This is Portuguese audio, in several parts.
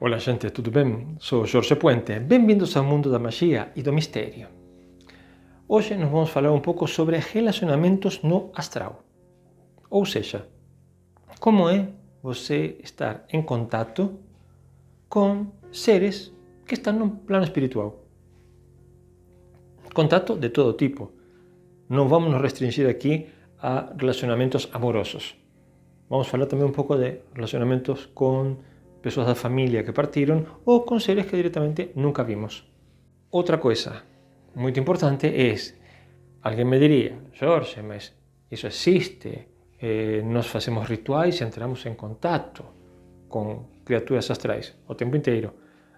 Olá gente, tudo bem? Sou Jorge Puente, bem-vindos ao mundo da magia e do mistério. Hoje nós vamos falar um pouco sobre relacionamentos no astral. Ou seja, como é você estar em contato com seres que estão no plano espiritual. Contato de todo tipo. Não vamos nos restringir aqui a relacionamentos amorosos. Vamos falar também um pouco de relacionamentos com pessoas da família que partiram ou com seres que diretamente nunca vimos. Outra coisa muito importante é, alguém me diria, Jorge, mas isso existe, nós fazemos rituais e entramos em contato com criaturas astrais o tempo inteiro,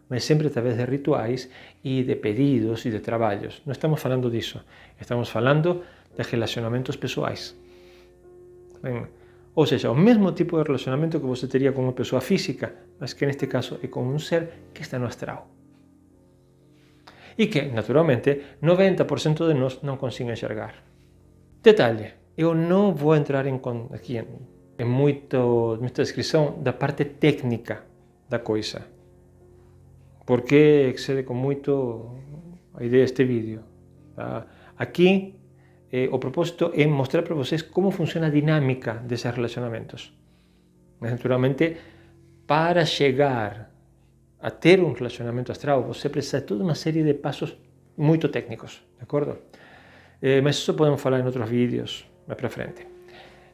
mas sempre através de rituais e de pedidos e de trabalhos. Não estamos falando disso, estamos falando de relacionamentos pessoais. Bem, ou seja, o mesmo tipo de relacionamento que você teria com uma pessoa física, mas que neste caso é com um ser que está no astral. E que, naturalmente, 90% de nós não conseguem enxergar. Detalhe, eu não vou entrar aqui em muita descrição da parte técnica da coisa, porque excede com muito a ideia deste vídeo. Tá? Aqui, o propósito é mostrar para vocês como funciona a dinâmica desses relacionamentos. Mas, naturalmente, para chegar a ter um relacionamento astral, você precisa de toda uma série de passos muito técnicos, de acordo? Mas isso podemos falar em outros vídeos mais para frente.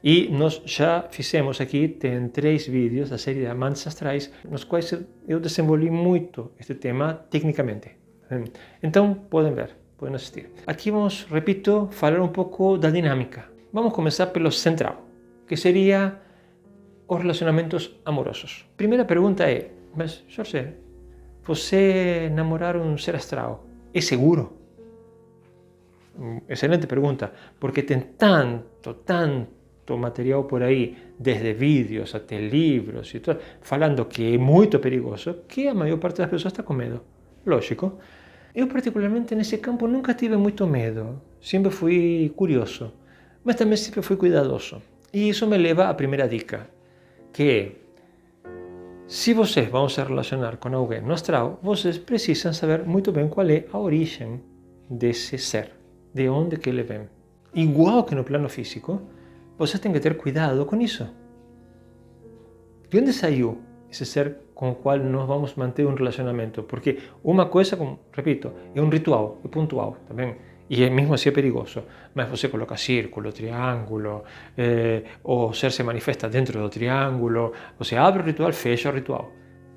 E nós já fizemos aqui, tem 3 vídeos da série de Amantes Astrais, nos quais eu desenvolvi muito este tema tecnicamente. Então, podem ver. Podem assistir. Aqui vamos, repito, falar um pouco da dinâmica. Vamos começar pelo central, que seria os relacionamentos amorosos. Primeira pergunta é, mas Jorge, você namorar um ser astral é seguro? Excelente pergunta, porque tem tanto material por aí, desde vídeos até livros e tudo, falando que é muito perigoso, que a maior parte das pessoas está com medo. Lógico. Eu, particularmente, nesse campo nunca tive muito medo, sempre fui curioso, mas também sempre fui cuidadoso. E isso me leva à primeira dica, que é, se vocês vão se relacionar com alguém no astral, vocês precisam saber muito bem qual é a origem desse ser, de onde que ele vem. Igual que no plano físico, vocês têm que ter cuidado com isso. De onde saiu esse ser com o qual nós vamos manter um relacionamento? Porque uma coisa, repito, é um ritual, é pontual também, e mesmo assim é perigoso, mas você coloca círculo, triângulo, o ser se manifesta dentro do triângulo, você abre o ritual, fecha o ritual.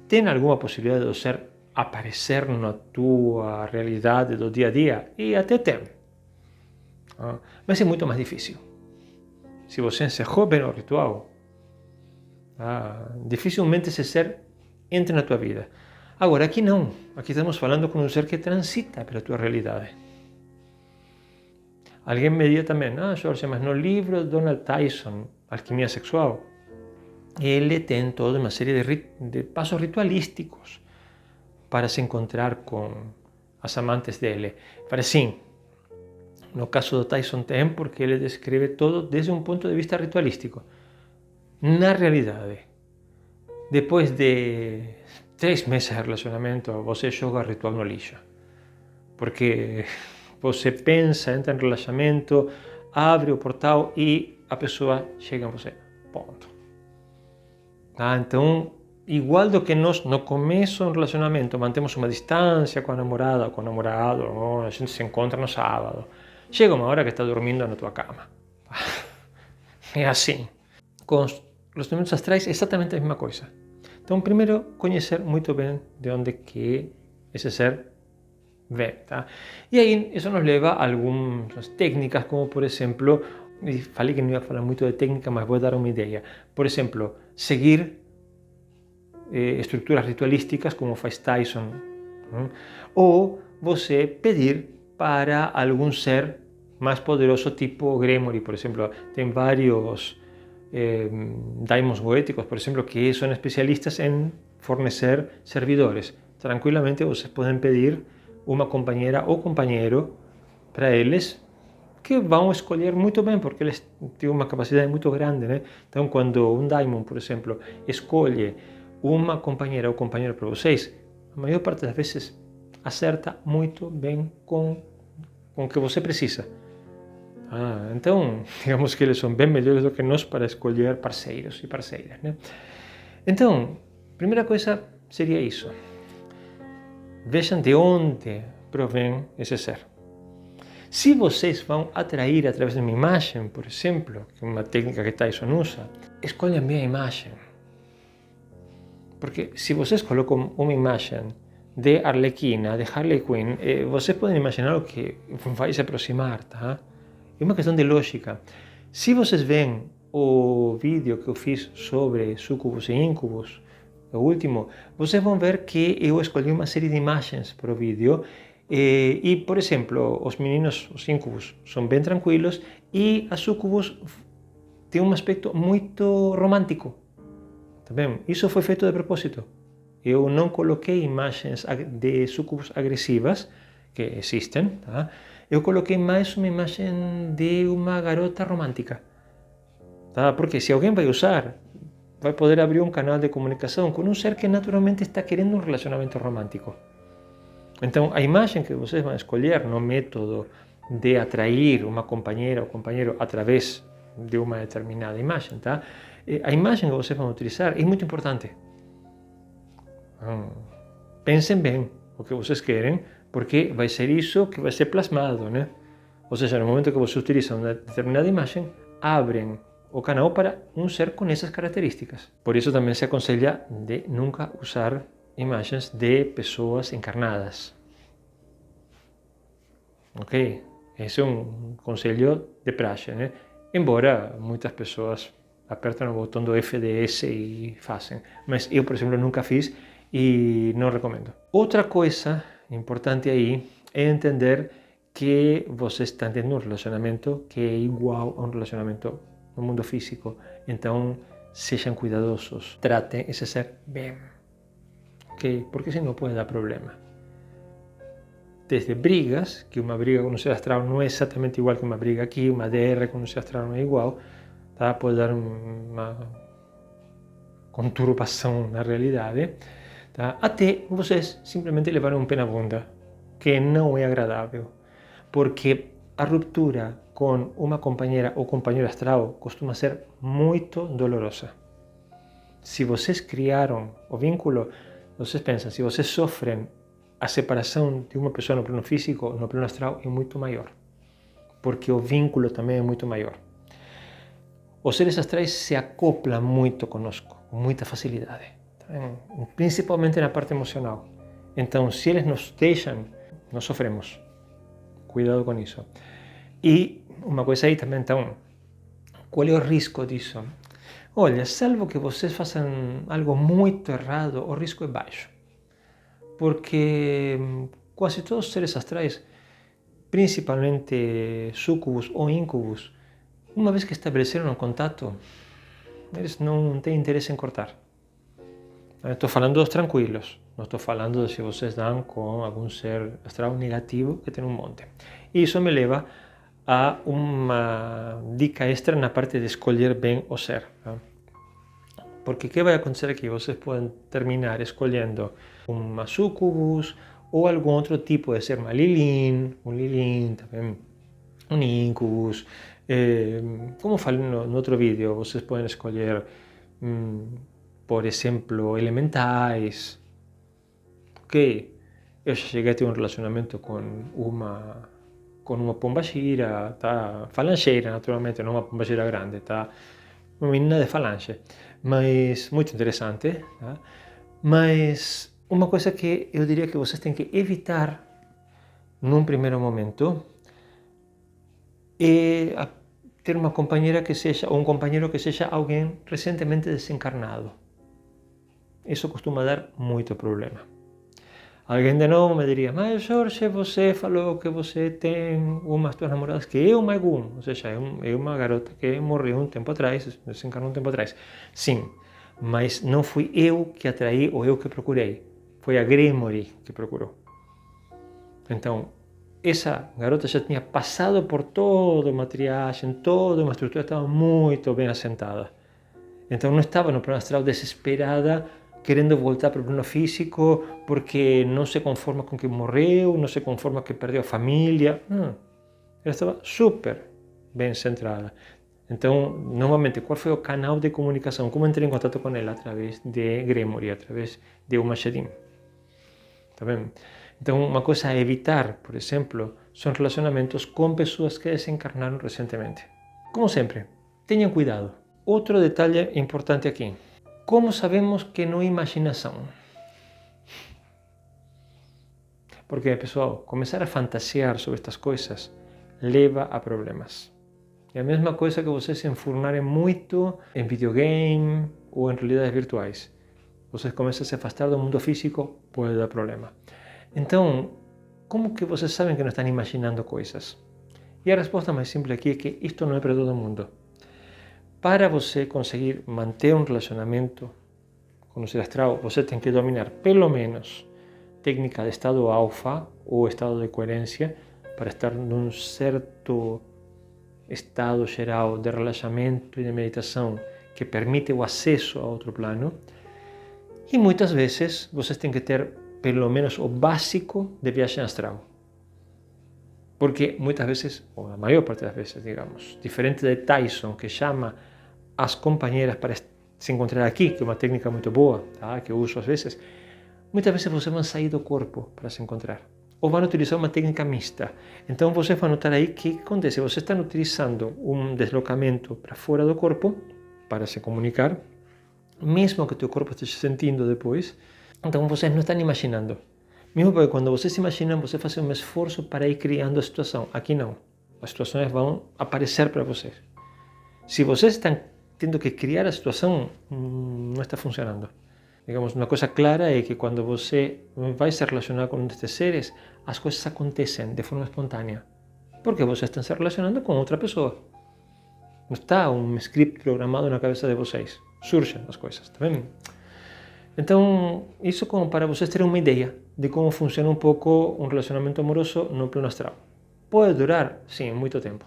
Tem alguma possibilidade do ser aparecer na tua realidade do dia a dia? E até tem, mas é muito mais difícil. Se você encerrou bem o ritual, dificilmente esse ser entra na tua vida. Agora, aqui não. Aqui estamos falando com um ser que transita pela tua realidade. Alguém me diria também, Jorge, mas no livro de Donald Tyson, Alquimia Sexual, ele tem toda uma série de passos ritualísticos para se encontrar com as amantes dele. Para sim, no caso do Tyson tem, porque ele descreve todo desde um ponto de vista ritualístico. Na realidade, depois de 3 meses de relacionamento, você joga o ritual no lixo. Porque você pensa, entra em relacionamento, abre o portal e a pessoa chega a você. Ponto. Então, igual do que nós no começo do relacionamento mantemos uma distância com a namorada ou com o namorado, ou a gente se encontra no sábado, chega uma hora que está dormindo na tua cama. É assim. Com os relacionamentos astrais é exatamente a mesma coisa. Então, primeiro, conhecer muito bem de onde que esse ser vem. Tá? E aí, isso nos leva a algumas técnicas, como por exemplo, e falei que não ia falar muito de técnica, mas vou dar uma ideia. Por exemplo, seguir estruturas ritualísticas, como faz Tyson, ou você pedir para algum ser mais poderoso, tipo Grimory, por exemplo. Tem vários daimons goéticos, por exemplo, que são especialistas em fornecer servidores. Tranquilamente vocês podem pedir uma companheira ou companheiro para eles, que vão escolher muito bem, porque eles têm uma capacidade muito grande, né? Então, quando um daimon, por exemplo, escolhe uma companheira ou companheiro para vocês, a maior parte das vezes acerta muito bem com o que você precisa. Então, digamos que eles são bem melhores do que nós para escolher parceiros e parceiras, né? Então, primeira coisa seria isso. Vejam de onde provém esse ser. Se vocês vão atrair através de uma imagem, por exemplo, que é uma técnica que Tyson usa, escolham bem a imagem. Porque se vocês colocam uma imagem de Arlequina, de Harley Quinn, vocês podem imaginar o que vai se aproximar, tá? É uma questão de lógica. Se vocês veem o vídeo que eu fiz sobre sucubus e incubus, o último, vocês vão ver que eu escolhi uma série de imagens para o vídeo e, por exemplo, os meninos, os incubus, são bem tranquilos e a sucubus tem um aspecto muito romântico. Tá bem? Isso foi feito de propósito. Eu não coloquei imagens de sucubus agressivas, que existem, tá? Eu coloquei mais uma imagem de uma garota romântica. Tá? Porque se alguém vai usar, vai poder abrir um canal de comunicação com um ser que naturalmente está querendo um relacionamento romântico. Então, a imagem que vocês vão escolher no método de atrair uma companheira ou companheiro através de uma determinada imagem, tá? A imagem que vocês vão utilizar é muito importante. Pensem bem o que vocês querem, porque vai ser isso que vai ser plasmado, né? Ou seja, no momento que vocês utilizam uma determinada imagem, abrem o canal para um ser com essas características. Por isso também se aconselha de nunca usar imagens de pessoas encarnadas. Ok? Esse é um conselho de praxe, né? Embora muitas pessoas apertam o botão do FDS e fazem. Mas eu, por exemplo, nunca fiz e não recomendo. Outra coisa importante aí é entender que você está tendo um relacionamento que é igual a um relacionamento no mundo físico. Então, sejam cuidadosos. Tratem esse ser bem. Ok? Porque senão pode dar problema. Desde brigas, que uma briga com um ser astral não é exatamente igual que uma briga aqui, uma DR com um ser astral não é igual, tá? Pode dar uma conturbação na realidade, tá? Até vocês simplesmente levarem um pé na bunda, que não é agradável, porque a ruptura com uma companheira ou companheiro astral costuma ser muito dolorosa. Se vocês criaram o vínculo, vocês pensam, se vocês sofrem a separação de uma pessoa no plano físico, no plano astral é muito maior, porque o vínculo também é muito maior. Os seres astrais se acoplam muito conosco, com muita facilidade, principalmente na parte emocional. Então, se eles nos deixam, nós sofremos. Cuidado com isso. E uma coisa aí também, então, qual é o risco disso? Olha, salvo que vocês façam algo muito errado, o risco é baixo. Porque quase todos os seres astrais, principalmente sucubus ou incubus, uma vez que estabeleceram um contato, eles não têm interesse em cortar. Estou falando dos tranquilos, não estou falando de se vocês dão com algum ser astral negativo que tem um monte. E isso me leva a uma dica extra na parte de escolher bem o ser. Porque o que vai acontecer aqui? Vocês podem terminar escolhendo uma sucubus ou algum outro tipo de ser, uma lilin, um lilin, também um incubus. Como falei no outro vídeo, vocês podem escolher, por exemplo, elementais. Ok, eu já cheguei a ter um relacionamento com uma pombagira, tá? Falangeira, naturalmente, não uma pombagira grande, tá? Uma menina de falange, mas muito interessante, tá? Mas uma coisa que eu diria que vocês têm que evitar num primeiro momento é ter uma companheira que seja, ou um companheiro que seja alguém recentemente desencarnado. Isso costuma dar muito problema. Alguém de novo me diria, mas Jorge, você falou que você tem umas duas namoradas que é uma algum, ou seja, é uma garota que morreu um tempo atrás, desencarnou um tempo atrás. Sim, mas não fui eu que atraí ou eu que procurei, foi a Gremory que procurou. Então, essa garota já tinha passado por toda uma triagem, toda uma estrutura, estava muito bem assentada. Então não estava no plano astral desesperada querendo voltar para o plano físico porque não se conforma com que morreu, não se conforma que perdeu a família. Não. Ela estava super bem centrada. Então, novamente, qual foi o canal de comunicação? Como entrei em contato com ela? Através de Gremory, através de uma Shedim. Tá vendo? Então, uma coisa a evitar, por exemplo, são relacionamentos com pessoas que desencarnaram recentemente. Como sempre, tenham cuidado. Outro detalhe importante aqui. Como sabemos que não é imaginação? Porque, pessoal, começar a fantasiar sobre estas coisas leva a problemas. É a mesma coisa que vocês se enfurnarem muito em videogame ou em realidades virtuais. Vocês começam a se afastar do mundo físico, pode dar problema. Então, como que vocês sabem que não estão imaginando coisas? E a resposta mais simples aqui é que isto não é para todo mundo. Para você conseguir manter um relacionamento com o ser astral, você tem que dominar pelo menos técnica de estado alfa ou estado de coerência para estar num certo estado geral de relaxamento e de meditação que permite o acesso a outro plano. E muitas vezes vocês têm que ter pelo menos o básico de viagem astral. Porque muitas vezes, ou a maior parte das vezes, digamos, diferente de Tyson, que chama as companheiras para se encontrar aqui, que é uma técnica muito boa, tá? Que eu uso às vezes, muitas vezes vocês vão sair do corpo para se encontrar. Ou vão utilizar uma técnica mista. Então vocês vão notar aí que acontece. Vocês estão utilizando um deslocamento para fora do corpo para se comunicar, mesmo que o teu corpo esteja sentindo depois. Então vocês não estão imaginando. Mesmo porque quando vocês imaginam, vocês fazem um esforço para ir criando a situação. Aqui não. As situações vão aparecer para vocês. Se vocês estão tendo que criar a situação, não está funcionando. Digamos, uma coisa clara é que quando você vai se relacionar com estes seres, as coisas acontecem de forma espontânea. Porque vocês estão se relacionando com outra pessoa. Não está um script programado na cabeça de vocês. Surgem as coisas, tá vendo? Então, isso como para vocês terem uma ideia de como funciona um pouco um relacionamento amoroso no plano astral. Pode durar, sim, muito tempo.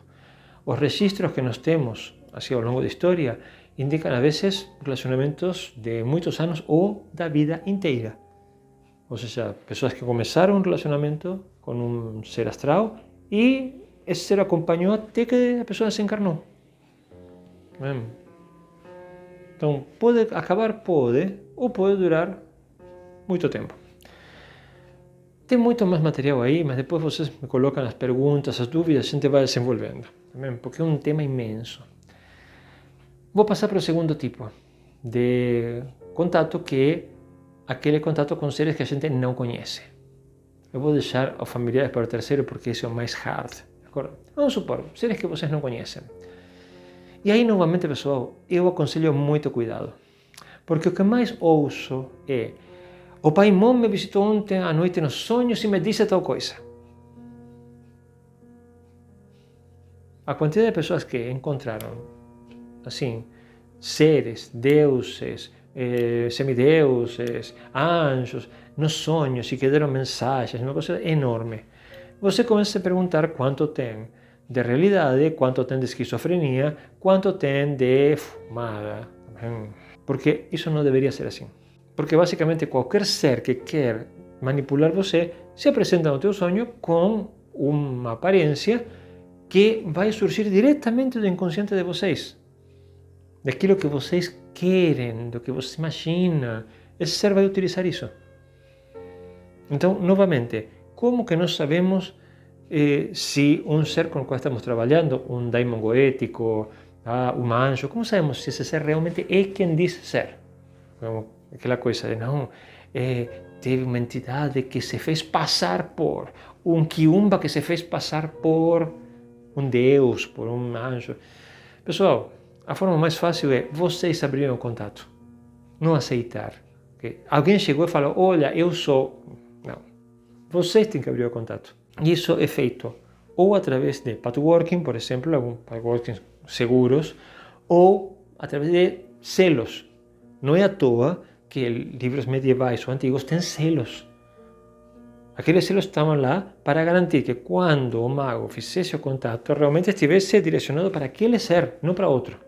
Os registros que nós temos, assim, ao longo da história, indicam, a vezes, relacionamentos de muitos anos ou da vida inteira. Ou seja, pessoas que começaram um relacionamento com um ser astral e esse ser acompanhou até que a pessoa se encarnou. Então, pode acabar, pode, ou pode durar muito tempo. Tem muito mais material aí, mas depois vocês me colocam as perguntas, as dúvidas, a gente vai desenvolvendo, porque é um tema imenso. Vou passar para o segundo tipo de contato, que é aquele contato com seres que a gente não conhece. Eu vou deixar os familiares para o terceiro porque esse é o mais hard. Vamos supor, seres que vocês não conhecem. E aí, novamente, pessoal, eu aconselho muito cuidado. Porque o que mais ouço é: o pai Mon me visitou ontem à noite nos sonhos e me disse tal coisa. A quantidade de pessoas que encontraram, assim, seres, deuses, semideuses, anjos, nos sonhos e que deram mensagens, uma coisa enorme. Você começa a se perguntar quanto tem de realidade, quanto tem de esquizofrenia, quanto tem de fumada. Porque isso não deveria ser assim. Porque basicamente qualquer ser que quer manipular você se apresenta no teu sonho com uma aparência que vai surgir diretamente do inconsciente de vocês. Daquilo que vocês querem, do que você imagina. Esse ser vai utilizar isso. Então, novamente, como que nós sabemos se um ser com o qual estamos trabalhando, um daimon goético, um anjo, como sabemos se esse ser realmente é quem diz ser? Aquela coisa de, não, teve uma entidade que se fez passar por, um quiumba que se fez passar por um deus, por um anjo. Pessoal, a forma mais fácil é vocês abrirem o contato, não aceitar. Alguém chegou e falou: olha, eu sou... Não, vocês têm que abrir o contato. E isso é feito ou através de pathworking, por exemplo, alguns pathworking seguros, ou através de selos. Não é à toa que livros medievais ou antigos têm selos. Aqueles selos estavam lá para garantir que quando o mago fizesse o contato, realmente estivesse direcionado para aquele ser, não para outro.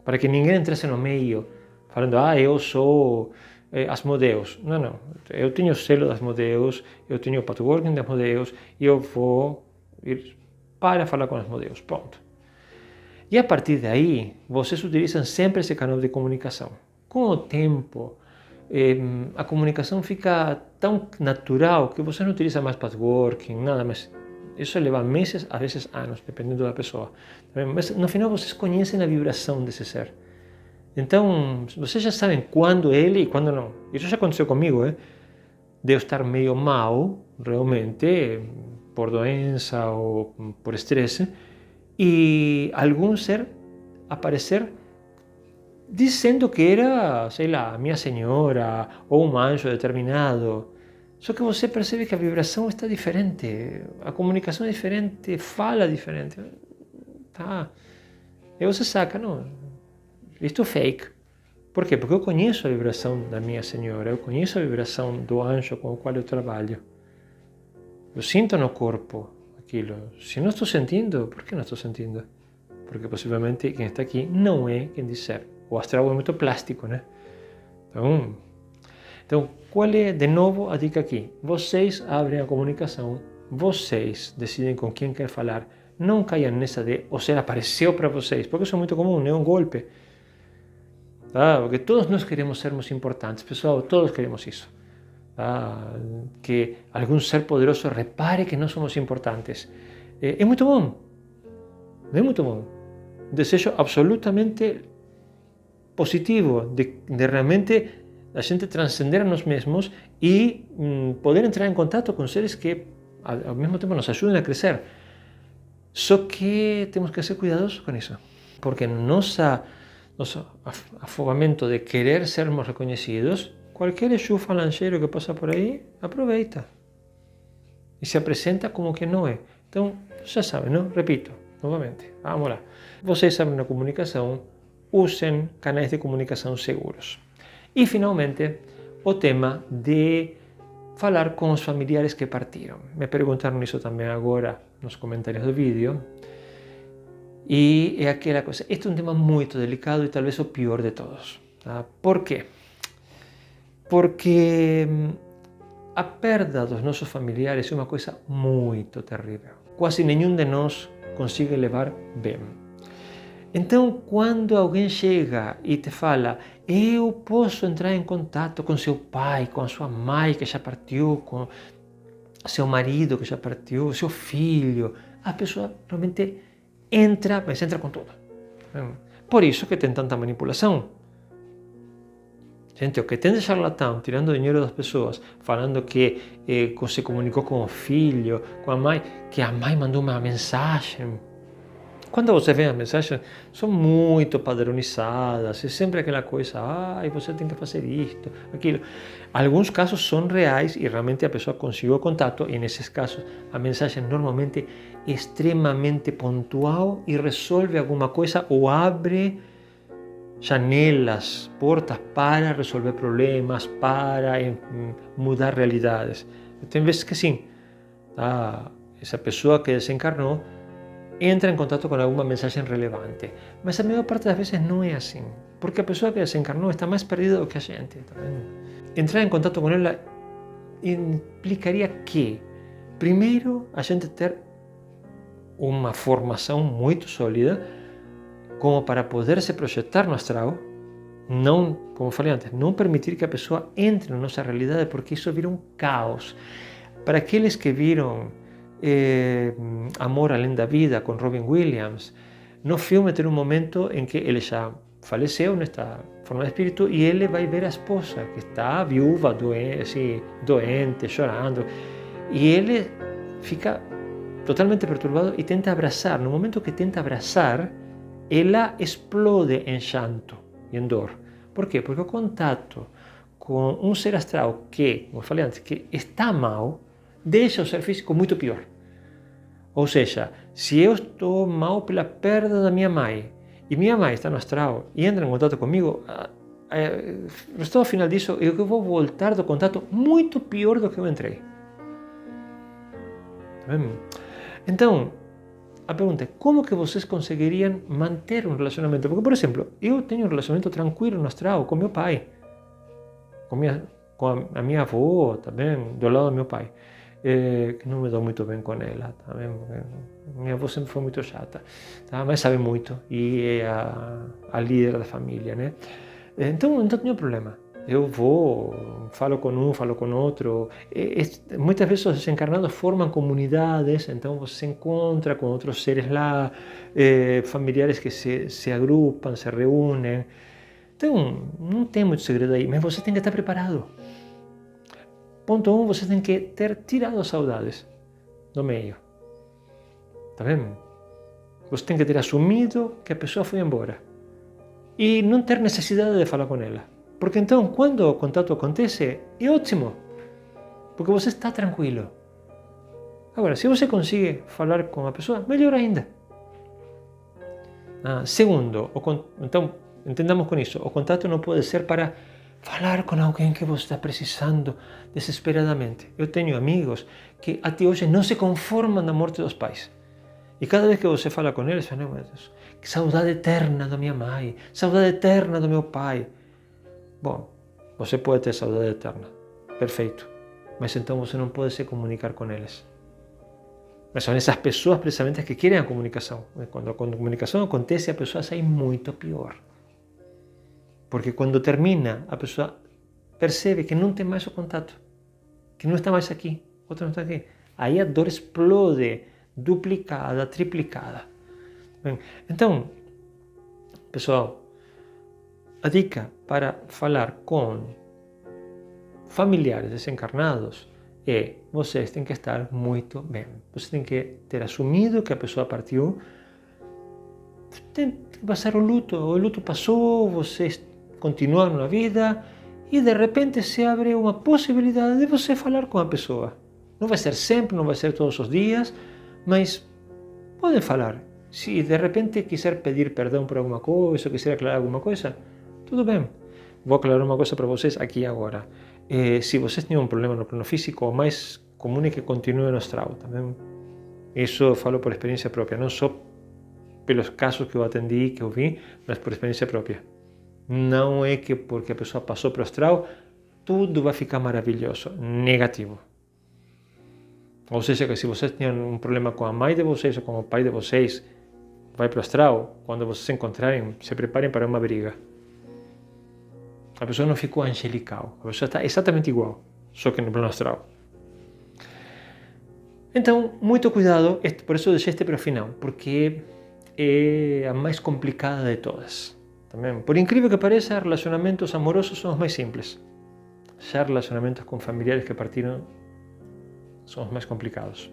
Para que ninguém entrasse no meio, falando: eu sou Asmodeus. Não. Eu tenho o selo de Asmodeus, eu tenho o patchworking de Asmodeus e eu vou ir para falar com Asmodeus. Pronto. E a partir daí, vocês utilizam sempre esse canal de comunicação. Com o tempo, a comunicação fica tão natural que você não utiliza mais patchworking, nada mais. Isso leva meses, às vezes anos, dependendo da pessoa. Mas no final vocês conhecem a vibração desse ser. Então, vocês já sabem quando ele e quando não. Isso já aconteceu comigo, de eu estar meio mal, realmente, por doença ou por estresse, e algum ser aparecer dizendo que era, sei lá, minha senhora ou um anjo determinado. Só que você percebe que a vibração está diferente, a comunicação é diferente, fala diferente. Tá? E você saca, não, isto é fake. Por quê? Porque eu conheço a vibração da minha senhora, eu conheço a vibração do anjo com o qual eu trabalho. Eu sinto no corpo aquilo. Se não estou sentindo, por que não estou sentindo? Porque possivelmente quem está aqui não é quem diz ser. O astral é muito plástico, né? Então, qual é, de novo, a dica aqui? Vocês abrem a comunicação, vocês decidem com quem quer falar. Não caiam nessa de o ser apareceu para vocês, porque isso é muito comum, é um golpe. Tá? Porque todos nós queremos sermos importantes, pessoal, todos queremos isso. Tá? Que algum ser poderoso repare que nós somos importantes. É muito bom, é muito bom. Desejo absolutamente positivo de realmente a gente transcender a nós mesmos e poder entrar em contato com seres que ao mesmo tempo nos ajudem a crescer. Só que temos que ser cuidadosos com isso, porque nosso afogamento de querer sermos reconhecidos, qualquer Exu falangeiro que passa por aí aproveita e se apresenta como que não é. Então, já sabem, não? Repito, novamente, vamos lá. Vocês sabem na comunicação, usem canais de comunicação seguros. E, finalmente, o tema de falar com os familiares que partiram. Me perguntaram isso também agora nos comentários do vídeo. E é aquela coisa, este é um tema muito delicado e talvez o pior de todos. Tá? Por quê? Porque a perda dos nossos familiares é uma coisa muito terrível. Quase nenhum de nós consegue levar bem. Então, quando alguém chega e te fala, eu posso entrar em contato com seu pai, com a sua mãe que já partiu, com seu marido que já partiu, seu filho, a pessoa realmente entra, mas entra com tudo. Por isso que tem tanta manipulação. Gente, o que tem de charlatão, tirando dinheiro das pessoas, falando que se comunicou com o filho, com a mãe, que a mãe mandou uma mensagem. Quando você vê as mensagens, são muito padronizadas, é sempre aquela coisa, você tem que fazer isto, aquilo. Alguns casos são reais e realmente a pessoa conseguiu contato, e nesses casos a mensagem normalmente é extremamente pontual e resolve alguma coisa ou abre janelas, portas para resolver problemas, para mudar realidades. Tem vezes que sim, essa pessoa que desencarnou entra em contato com alguma mensagem relevante. Mas a maior parte das vezes não é assim, porque a pessoa que desencarnou está mais perdida do que a gente. Tá vendo? Entrar em contato com ela implicaria que, primeiro, a gente ter uma formação muito sólida como para poder se projetar no astral, não, como falei antes, não permitir que a pessoa entre na nossa realidade, porque isso vira um caos. Para aqueles que viram Amor Além da Vida com Robin Williams, no filme tem um momento em que ele já faleceu nesta forma de espírito e ele vai ver a esposa que está viúva, doente, chorando, e ele fica totalmente perturbado e tenta abraçar. No momento que tenta abraçar, ela explode em llanto e em dor. Por quê? Porque o contato com um ser astral que, como eu falei antes, que está mal, deixa o ser físico muito pior. Ou seja, se eu estou mal pela perda da minha mãe e minha mãe está no astral e entra em contato comigo, o resultado final disso é que eu vou voltar do contato muito pior do que eu entrei. Então, a pergunta é como que vocês conseguiriam manter um relacionamento? Porque, por exemplo, eu tenho um relacionamento tranquilo no astral com meu pai. com a minha avó também, do lado do meu pai, que não me dou muito bem com ela, também, minha avó sempre foi muito chata, tá? Mas sabe muito e é a líder da família, né? Então não tenho problema. Eu vou, falo com um, falo com outro. Muitas vezes os encarnados formam comunidades, então você se encontra com outros seres lá, familiares que se agrupam, se reúnem. Então, não tem muito segredo aí, mas você tem que estar preparado. Ponto 1, você tem que ter tirado as saudades do meio. Tá vendo? Você tem que ter assumido que a pessoa foi embora. E não ter necessidade de falar com ela. Porque então, quando o contato acontece, é ótimo. Porque você está tranquilo. Agora, se você consegue falar com a pessoa, melhor ainda. Segundo, então, entendamos com isso, o contato não pode ser para falar com alguém que você está precisando desesperadamente. Eu tenho amigos que até hoje não se conformam na morte dos pais. E cada vez que você fala com eles, meu Deus, que saudade eterna da minha mãe, saudade eterna do meu pai. Bom, você pode ter saudade eterna, perfeito, mas então você não pode se comunicar com eles. Mas são essas pessoas precisamente que querem a comunicação. Quando a comunicação acontece, a pessoa sai muito pior. Porque quando termina, a pessoa percebe que não tem mais o contato, que não está mais aqui, outro não está aqui. Aí a dor explode, duplicada, triplicada. Bem, então, pessoal, a dica para falar com familiares desencarnados é: vocês têm que estar muito bem. Você tem que ter assumido que a pessoa partiu, tem que passar o luto passou, vocês continuaram na vida e de repente se abre uma possibilidade de você falar com a pessoa. Não vai ser sempre, não vai ser todos os dias, mas podem falar. Se de repente quiser pedir perdão por alguma coisa, quiser aclarar alguma coisa, tudo bem. Vou aclarar uma coisa para vocês aqui e agora. Se vocês têm um problema no plano físico, o mais comum é que continue no astral, tá bem? Isso eu falo por experiência própria, não só pelos casos que eu atendi, que eu vi, mas por experiência própria. Não é que porque a pessoa passou para o astral, tudo vai ficar maravilhoso. Negativo. Ou seja, que se vocês tinham um problema com a mãe de vocês ou com o pai de vocês, vai para o astral, quando vocês se encontrarem, se preparem para uma briga. A pessoa não ficou angelical, a pessoa está exatamente igual, só que no plano astral. Então, muito cuidado, por isso eu deixei este para o final, porque é a mais complicada de todas. Também, por incrível que pareça, relacionamentos amorosos são os mais simples. Já relacionamentos com familiares que partiram são os mais complicados.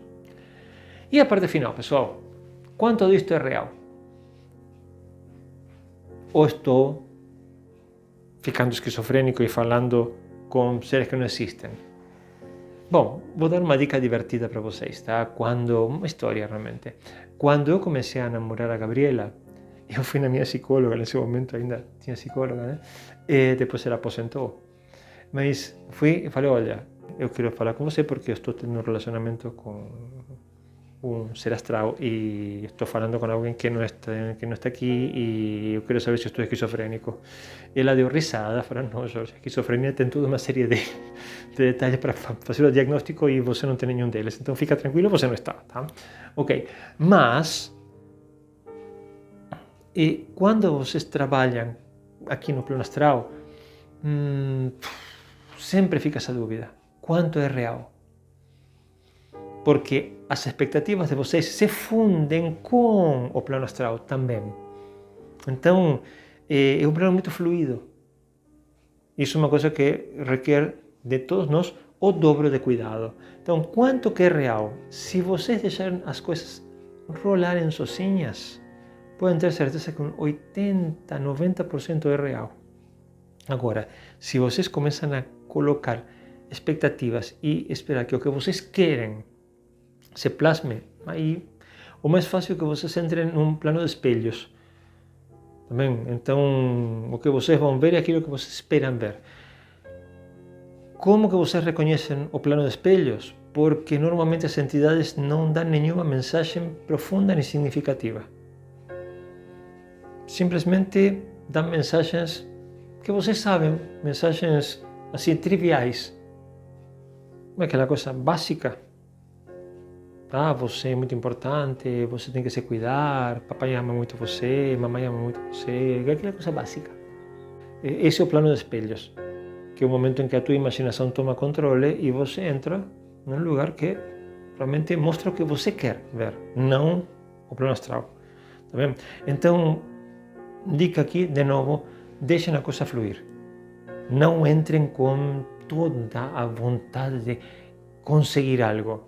E a parte final, pessoal, quanto disto é real? Ou estou ficando esquizofrênico e falando com seres que não existem? Bom, vou dar uma dica divertida para vocês, tá? Uma história realmente. Quando eu comecei a namorar a Gabriela, eu fui na minha psicóloga, nesse momento ainda tinha psicóloga, né? E depois ela aposentou. Mas fui e falei: olha, eu quero falar com você porque eu estou tendo um relacionamento com um ser astral e estou falando com alguém que não está aqui e eu quero saber se estou esquizofrênico. Ela deu risada, falou: não, Jorge, a esquizofrenia tem toda uma série de detalhes para fazer o diagnóstico e você não tem nenhum deles, então fica tranquilo, você não está, tá? Ok, mas quando vocês trabalham aqui no plano astral, sempre fica essa dúvida: quanto é real? Porque as expectativas de vocês se fundem com o plano astral também. Então, é um plano muito fluido. Isso é uma coisa que requer de todos nós o dobro de cuidado. Então, quanto que é real? Se vocês deixarem as coisas rolarem sozinhas, podem ter certeza que 80, 90% é real. Agora, se vocês começam a colocar expectativas e esperar que o que vocês querem se plasme, aí o mais fácil é que vocês entrem num plano de espelhos. Também, então, o que vocês vão ver é aquilo que vocês esperam ver. Como que vocês reconhecem o plano de espelhos? Porque normalmente as entidades não dão nenhuma mensagem profunda nem significativa. Simplesmente dão mensagens que vocês sabem, mensagens assim, triviais. Aquela coisa básica. Ah, você é muito importante, você tem que se cuidar, papai ama muito você, mamãe ama muito você, aquela coisa básica. Esse é o plano de espelhos, que é o momento em que a tua imaginação toma controle e você entra num lugar que realmente mostra o que você quer ver, não o plano astral. Tá bem? Então, dica aqui, de novo, deixem a coisa fluir. Não entrem com toda a vontade de conseguir algo.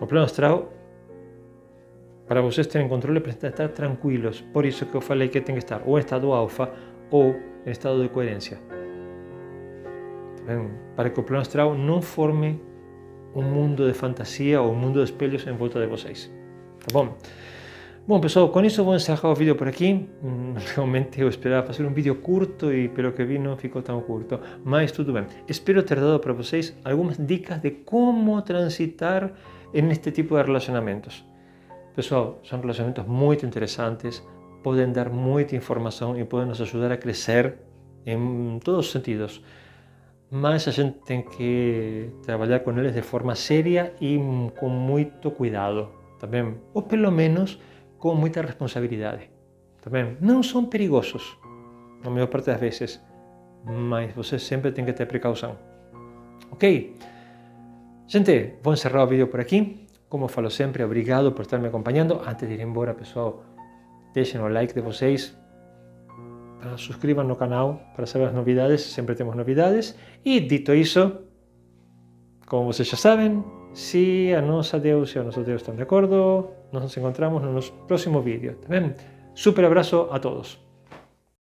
O plano astral, para vocês terem controle, precisa estar tranquilos. Por isso que eu falei que tem que estar ou em estado alfa ou em estado de coerência. Para que o plano astral não forme um mundo de fantasia ou um mundo de espelhos em volta de vocês. Tá bom? Bom, pessoal, com isso eu vou encerrar o vídeo por aqui. Realmente eu esperava fazer um vídeo curto e pelo que vi não ficou tão curto, mas tudo bem. Espero ter dado para vocês algumas dicas de como transitar neste tipo de relacionamentos. Pessoal, são relacionamentos muito interessantes, podem dar muita informação e podem nos ajudar a crescer em todos os sentidos. Mas a gente tem que trabalhar com eles de forma séria e com muito cuidado, tá bem? Ou pelo menos com muita responsabilidade, tá bem? Não são perigosos, na maior parte das vezes, mas você sempre tem que ter precaução. Ok? Gente, vou encerrar o vídeo por aqui. Como eu falo sempre, obrigado por estar me acompanhando. Antes de ir embora, pessoal, deixem o like de vocês. Suscrevam no canal para saber as novidades, sempre temos novidades. E dito isso, como vocês já sabem, se a nossa Deus e o nosso Deus estão de acordo, nos encontramos no nosso próximo vídeo. Tá bem? Super abraço a todos.